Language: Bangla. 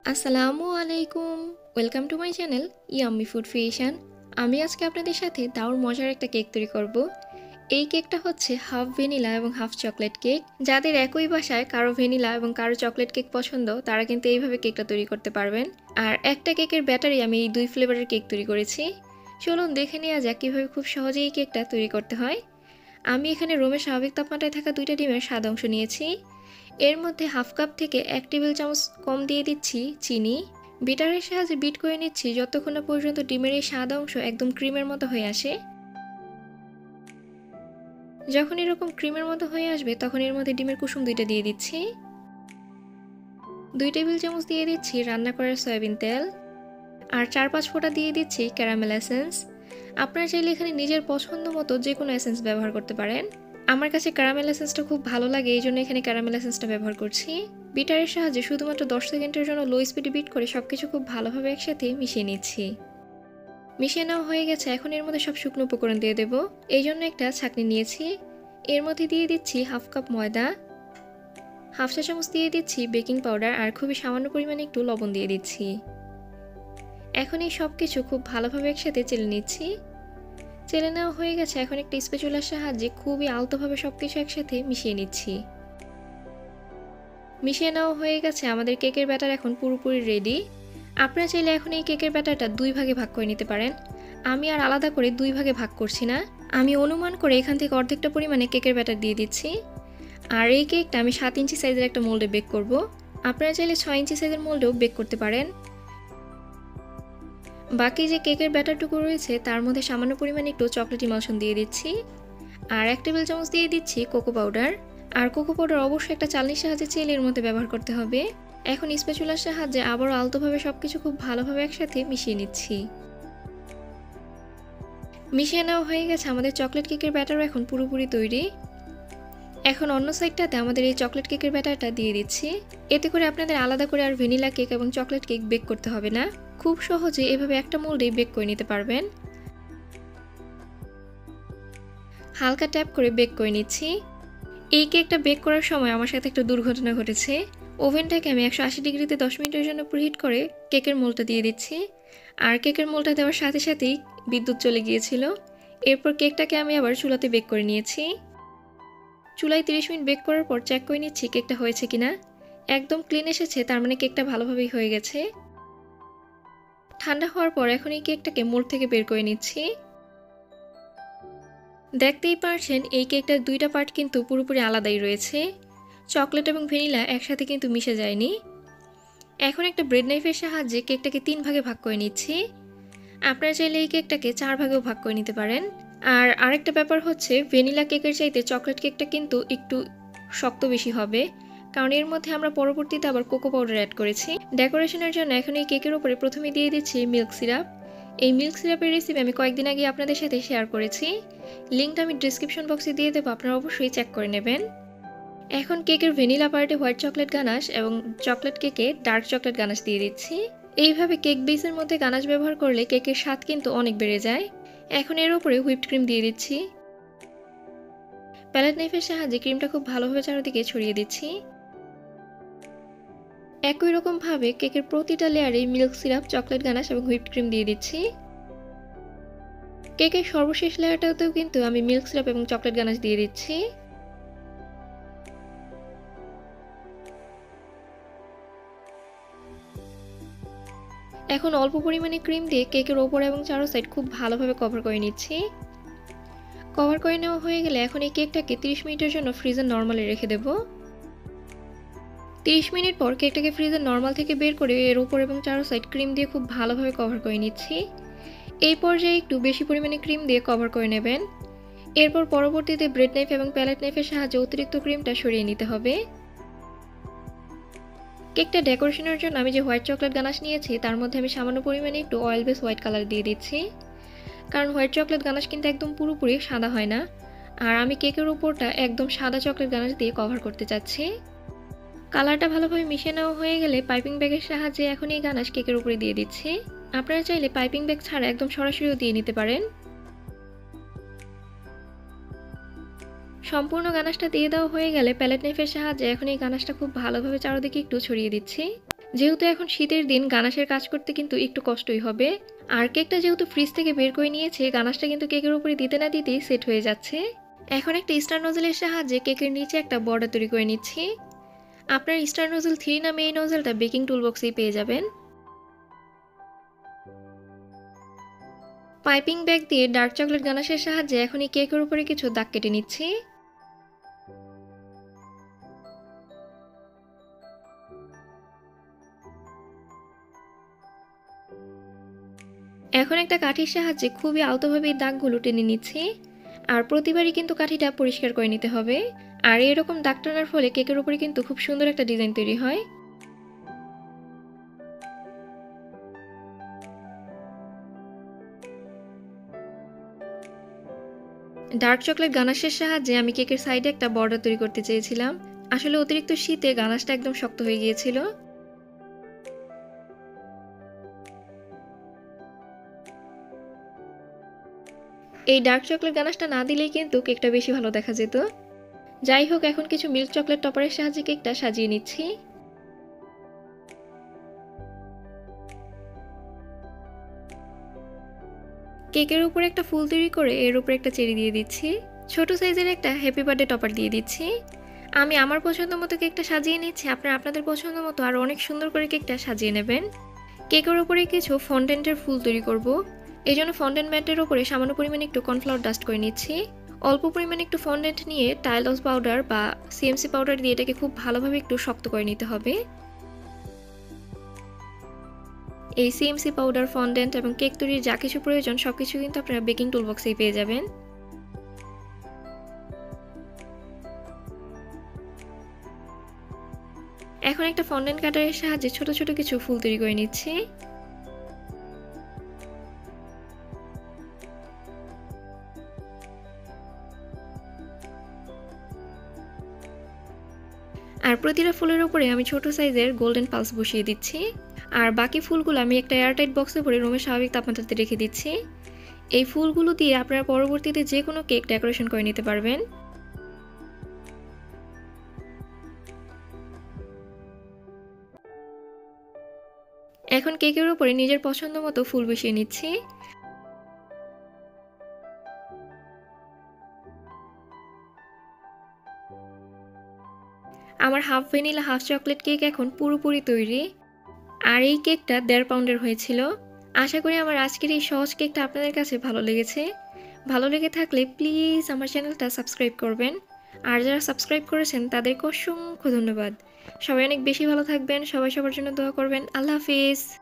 আসসালামু আলাইকুম। Welcome to my channel yummy food creation. আমি আজকে আপনাদের সাথে দারুণ মজার একটা কেক তৈরি করব। এই কেকটা হচ্ছে হাফ ভ্যানিলা এবং হাফ চকলেট কেক। যাদের একই বাসায় কারো ভ্যানিলা এবং কারো চকলেট কেক পছন্দ তারা কিন্তু এইভাবে কেকটা তৈরি করতে পারবেন। আর একটা কেকের ব্যাটারি আমি এই দুই ফ্লেভারের কেক তৈরি করেছি। চলুন দেখে নেওয়া যাক কীভাবে খুব সহজেই এই কেকটা তৈরি করতে হয়। আমি এখানে রুমের স্বাভাবিক তাপমাত্রায় থাকা 2টা ডিমের সাদা অংশ নিয়েছি। এর মধ্যে হাফ কাপ থেকে 1 টেবিল চামচ কম দিয়ে দিচ্ছি চিনি। বিটারের সাহায্যে বিট করে নিচ্ছি যতক্ষণ না পর্যন্ত ডিমের এই সাদা অংশ একদম ক্রিমের মতো হয়ে আসে। যখন এরকম ক্রিমের মতো হয়ে আসবে তখন এর মধ্যে ডিমের কুসুম 2টা দিয়ে দিচ্ছি। 2 টেবিল চামচ দিয়ে দিচ্ছি রান্না করার সয়াবিন তেল। আর 4-5 ফোঁটা দিয়ে দিচ্ছি ক্যারামেল এসেন্স। আপনারা চাইলে এখানে নিজের পছন্দ মতো যে কোনো এসেন্স ব্যবহার করতে পারেন। আমার কাছে ক্যারামেল এসেন্সটা খুব ভালো লাগে, এই জন্য এখানে ক্যারামেল এসেন্সটা ব্যবহার করছি। বিটারের সাহায্যে শুধুমাত্র 10 সেকেন্ডের জন্য লো স্পিডে বিট করে সবকিছু খুব ভালোভাবে একসাথে মিশিয়ে নিচ্ছি। মিশিয়ে নেওয়া হয়ে গেছে, এখন এর মধ্যে সব শুকনো উপকরণ দিয়ে দেবো। এই জন্য একটা ছাঁকনি নিয়েছি। এর মধ্যে দিয়ে দিচ্ছি হাফ কাপ ময়দা, হাফ চা চামচ দিয়ে দিচ্ছি বেকিং পাউডার আর খুবই সামান্য পরিমাণে একটু লবণ দিয়ে দিচ্ছি। এখন এই সব কিছু খুব ভালোভাবে একসাথে চেলে নিচ্ছি। চেলে নেওয়া হয়ে গেছে, এখন একটা স্প্যাচুলার সাহায্যে খুবই আলতোভাবে সবকিছু একসাথে মিশিয়ে নিচ্ছি। মিশিয়ে নেওয়া হয়ে গেছে, আমাদের কেকের ব্যাটার এখন পুরোপুরি রেডি। আপনারা চাইলে এখন এই কেকের ব্যাটারটা 2 ভাগে ভাগ করে নিতে পারেন। আমি আর আলাদা করে 2 ভাগে ভাগ করছি না, আমি অনুমান করে এখান থেকে অর্ধেকটা পরিমাণে কেকের ব্যাটার দিয়ে দিচ্ছি। আর এই কেকটা আমি 7 ইঞ্চি সাইজের একটা মোল্ডে বেক করব। আপনারা চাইলে 6 ইঞ্চি সাইজের মোল্ডেও বেক করতে পারেন। বাকি যে কেকের ব্যাটারটুকু রয়েছে তার মধ্যে সামান্য পরিমাণে একটু চকলেট ইমালশন দিয়ে দিচ্ছি। আর 1 টেবিল চামচ দিয়ে দিচ্ছি কোকো পাউডার। আর কোকো পাউডার অবশ্যই একটা চালনির সাহায্যে চেলে এর মধ্যে ব্যবহার করতে হবে। এখন স্প্যাচুলার সাহায্যে আবারও আলতোভাবে সবকিছু খুব ভালোভাবে একসাথে মিশিয়ে নিচ্ছি। মিশিয়ে নেওয়া হয়ে গেছে, আমাদের চকলেট কেকের ব্যাটারও এখন পুরোপুরি তৈরি। এখন অন্য সাইডটাতে আমাদের এই চকলেট কেকের ব্যাটারটা দিয়ে দিচ্ছি। এতে করে আপনাদের আলাদা করে আর ভ্যানিলা কেক এবং চকলেট কেক বেক করতে হবে না, খুব সহজে এভাবে একটা মোল্ডেই বেক করে নিতে পারবেন। হালকা ট্যাপ করে বেক করে নিচ্ছি। এই কেকটা বেক করার সময় আমার সাথে একটা দুর্ঘটনা ঘটেছে। ওভেনটাকে আমি 180 ডিগ্রিতে 10 মিনিটের জন্য প্রিহিট করে কেকের মোল্ডটা দিয়ে দিচ্ছি। আর কেকের মোল্ডটা দেওয়ার সাথে সাথেই বিদ্যুৎ চলে গিয়েছিল। এরপর কেকটাকে আমি আবার চুলাতে বেক করে নিয়েছি। চুলায় 30 মিনিট বেক করার পর চেক করে নিচ্ছি কেকটা হয়েছে কিনা। একদম ক্লিন এসেছে, তার মানে কেকটা ভালোভাবেই হয়ে গেছে। ঠান্ডা হওয়ার পর এখন এই কেকটাকে মোল্ড থেকে বের করে নিচ্ছি। দেখতেই পারছেন এই কেকটার 2টা পার্ট কিন্তু পুরোপুরি আলাদাই রয়েছে। চকলেট এবং ভ্যানিলা একসাথে কিন্তু মিশে যায়নি। এখন একটা ব্রেড নাইফের সাহায্যে কেকটাকে 3 ভাগে ভাগ করে নিচ্ছি। আপনারা চাইলে এই কেকটাকে 4 ভাগেও ভাগ করে নিতে পারেন। আর আরেকটা ব্যাপার হচ্ছে, ভ্যানিলা কেকের চাইতে চকলেট কেকটা কিন্তু একটু শক্ত বেশি হবে, কারণ এর মধ্যে আমরা পরবর্তীতে আবার কোকো পাউডার অ্যাড করেছি। ডেকোরেশনের জন্য এখন এই কেকের উপরে প্রথমে দিয়ে দিচ্ছি মিল্ক সিরাপ। এই মিল্ক সিরাপের রেসিপি আমি কয়েকদিন আগে আপনাদের সাথে শেয়ার করেছি, লিঙ্কটা আমি ডিসক্রিপশন বক্সে দিয়ে দেবো, আপনারা অবশ্যই চেক করে নেবেন। এখন কেকের ভ্যানিলা পার্টে হোয়াইট চকলেট গানাশ এবং চকলেট কেকে ডার্ক চকলেট গানাশ দিয়ে দিচ্ছি। এইভাবে কেক বেসের মধ্যে গানাশ ব্যবহার করলে কেকের স্বাদ কিন্তু অনেক বেড়ে যায়। এখন এর উপরে হুইপড ক্রিম দিয়ে দিচ্ছি। প্যালেট নাইফের সাহায্যে ক্রিমটা খুব ভালোভাবে চারিদিকে ছড়িয়ে দিচ্ছি। একই রকমভাবে কেকের প্রতিটা লেয়ারে মিল্ক সিরাপ, চকলেট গানাশ এবং হুইপড ক্রিম দিয়ে দিচ্ছি। কেকের সর্বশেষ লেয়ারটাতেও কিন্তু আমি মিল্ক সিরাপ এবং চকলেট গানাশ দিয়ে দিচ্ছি। এখন অল্প পরিমাণে ক্রিম দিয়ে কেকের ওপর এবং চারো সাইড খুব ভালোভাবে কভার করে নিচ্ছি। কভার করে নেওয়া হয়ে গেলে এখন এই কেকটাকে 30 মিনিটের জন্য ফ্রিজে নরমালে রেখে দেব। 30 মিনিট পর কেকটাকে ফ্রিজের নরমাল থেকে বের করে এর উপর এবং চারো সাইড ক্রিম দিয়ে খুব ভালোভাবে কভার করে নিচ্ছি। এই পর্যায়ে একটু বেশি পরিমাণে ক্রিম দিয়ে কভার করে নেবেন। এরপর পরবর্তীতে ব্রেড নাইফ এবং প্যালেট নাইফের সাহায্যে অতিরিক্ত ক্রিমটা সরিয়ে নিতে হবে। কেকটা ডেকোরেশনের জন্য আমি যে হোয়াইট চকলেট গানাশ নিয়েছি তার মধ্যে আমি সামান্য পরিমাণে একটু অয়েল বেস হোয়াইট কালার দিয়ে দিচ্ছি, কারণ হোয়াইট চকলেট গানাশ কিন্তু একদম পুরোপুরি সাদা হয় না, আর আমি কেকের উপরটা একদম সাদা চকলেট গানাশ দিয়ে কভার করতে চাচ্ছি। কালারটা ভালোভাবে মিশিয়ে নেওয়া হয়ে গেলে পাইপিং ব্যাগের সাহায্যে এখন এই গানাশ কেকের উপরে দিয়ে দিচ্ছি। আপনারা চাইলে পাইপিং ব্যাগ ছাড়া একদম সরাসরিও দিয়ে নিতে পারেন। সম্পূর্ণ গানাশটা দিয়ে দেওয়া হয়ে গেলে প্যালেট নাইফের সাহায্যে এখন এই গানাশটা খুব ভালোভাবে চারদিকে একটু ছড়িয়ে দিচ্ছি। যেহেতু এখন শীতের দিন, গানাশের কাজ করতে কিন্তু একটু কষ্টই হবে। আর কেকটা যেহেতু ফ্রিজ থেকে বের করে নিয়েছে, গানাশটা কিন্তু কেকের উপরে দিতে না দিতেই সেট হয়ে যাচ্ছে। এখন একটা স্টার নজলের সাহায্যে কেকের নিচে একটা বর্ডার তৈরি করে নিচ্ছি। আপনার স্টার নজল 3 নামে এই নজলটা বেকিং টুলবক্সেই পেয়ে যাবেন। পাইপিং ব্যাগ দিয়ে ডার্ক চকলেট গানাশের সাহায্যে এখন এই কেকের উপরে কিছু দাগ কেটে নিচ্ছি। এখন একটা কাঠির সাহায্যে খুবই আলতোভাবে এই দাগগুলো টেনে নিচ্ছি। আর প্রতিবারই কিন্তু কাঠিটা পরিষ্কার করে নিতে হবে। আর এরকম দাগ টানার ফলে কেকের উপরে কিন্তু খুব সুন্দর একটা ডিজাইন তৈরি হয়। ডার্ক চকলেট গানাশের সাহায্যে আমি কেকের সাইডে একটা বর্ডার তৈরি করতে চেয়েছিলাম। আসলে অতিরিক্ত শীতে গানাশটা একদম শক্ত হয়ে গিয়েছিল। এই ডার্ক চকলেট গানাশটা না দিলেই কিন্তু কেকটা বেশি ভালো দেখা যেত। যাই হোক, এখন কিছু মিল্ক চকলেট টপারের সাহায্যে কেকটা সাজিয়ে নিচ্ছি। কেকের উপরে একটা ফুল তৈরি করে এর উপরে একটা চেরি দিয়ে দিচ্ছি। ছোট সাইজের একটা হ্যাপি বার্থডে টপার দিয়ে দিচ্ছি। আমি আমার পছন্দ মতো কেকটা সাজিয়ে নিচ্ছি, আপনারা আপনাদের পছন্দ মতো আরও অনেক সুন্দর করে কেকটা সাজিয়ে নেবেন। কেকের উপরে কিছু ফন্ডেন্টের ফুল তৈরি করব। এই জন্য ফন্ডেন্ট ম্যাটের উপরে সামান্য পরিমাণে একটু কর্নফ্লাওয়ার ডাস্ট করে নিচ্ছি। অল্প পরিমাণে একটু ফন্ডেন্ট নিয়ে টাইলস পাউডার বা সিএমসি পাউডার দিয়ে এটাকে খুব ভালোভাবে একটু শক্ত করে নিতে হবে। এই সিএমসি পাউডার, ফন্ডেন্ট এবং কেক তৈরির যা কিছু প্রয়োজন সবকিছু কিন্তু আপনারা বেকিং টুলবক্সেই পেয়ে যাবেন। এখন একটা ফন্ডেন্ট কাটারের সাহায্যে ছোট ছোট কিছু ফুল তৈরি করে নিচ্ছি। আর প্রতিটা ফুলের উপরে আমি ছোট সাইজের গোল্ডেন পালস বসিয়ে দিচ্ছি। আর বাকি ফুলগুলো আমি একটা এয়ারটাইট বক্সে ভরে রুমের স্বাভাবিক তাপমাত্রাতে রেখে দিচ্ছি। এই ফুলগুলো দিয়ে আপনারা পরবর্তীতে যে কোনো কেক ডেকোরেশন করে নিতে পারবেন। এখন কেকের উপরে নিজের পছন্দ মতো ফুল বসিয়ে নিচ্ছি। আমার half vanilla half chocolate cake এখন পুরোপুরি তৈরি। আর এই কেকটা 1.5 পাউন্ডের হয়েছিল। আশা করি আমার আজকের এই সহজ কেকটা আপনাদের কাছে ভালো লেগেছে। ভালো লেগে থাকলে প্লিজ আমার চ্যানেলটা সাবস্ক্রাইব করবেন। আর যারা সাবস্ক্রাইব করেছেন তাদেরকে অসংখ্য ধন্যবাদ। সবাই অনেক বেশি ভালো থাকবেন, সবাই সবার জন্য দোয়া করবেন। আল্লাহ হাফিজ।